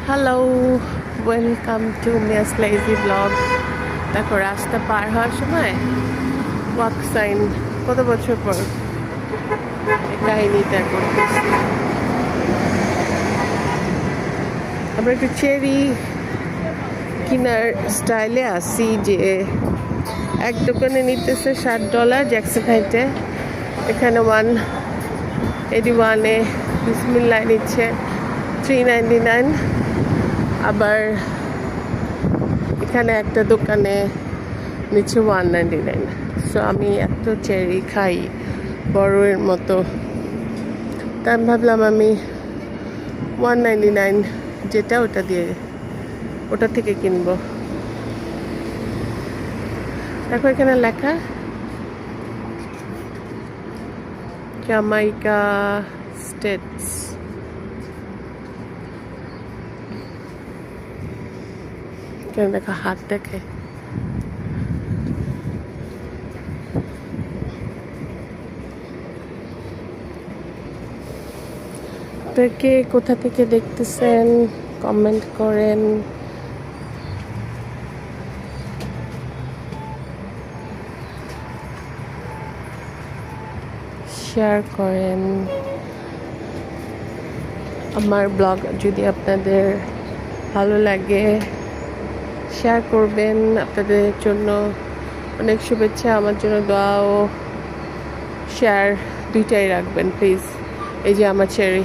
Hello, welcome to Mia's lazy blog. দেখো রাস্তা পার হওয়ার সময় ওয়াক সাইন কত বছর পর এই কাহিনিটা করতেছি। আমরা একটু চেরি কিনার স্টাইলে আসি যে এক দোকানে নিতেছে $60 জ্যাকসন হাইটে, এখানে 181-এ বিসমিল্লাহ নিচ্ছে $3.99। আবার এখানে একটা দোকানে নিচ্ছে $1.99। সো আমি এত চেরি খাই বড়ের মতো, তাই আমি ভাবলাম আমি $1.99 যেটা ওটা থেকে কিনবো। দেখো এখানে লেখা জামাইকা স্টেটস। এখানে দেখা হাত দেখে। কে কোথা থেকে দেখতেছেন কমেন্ট করেন। শেয়ার করেন আমার ব্লগ যদি আপনাদের ভালো লাগে, শেয়ার করবেন। আপনাদের জন্য অনেক শুভেচ্ছা, আমার জন্য দোয়া ও শেয়ার দুইটাই রাখবেন প্লিজ। এই যে আমার চেরি।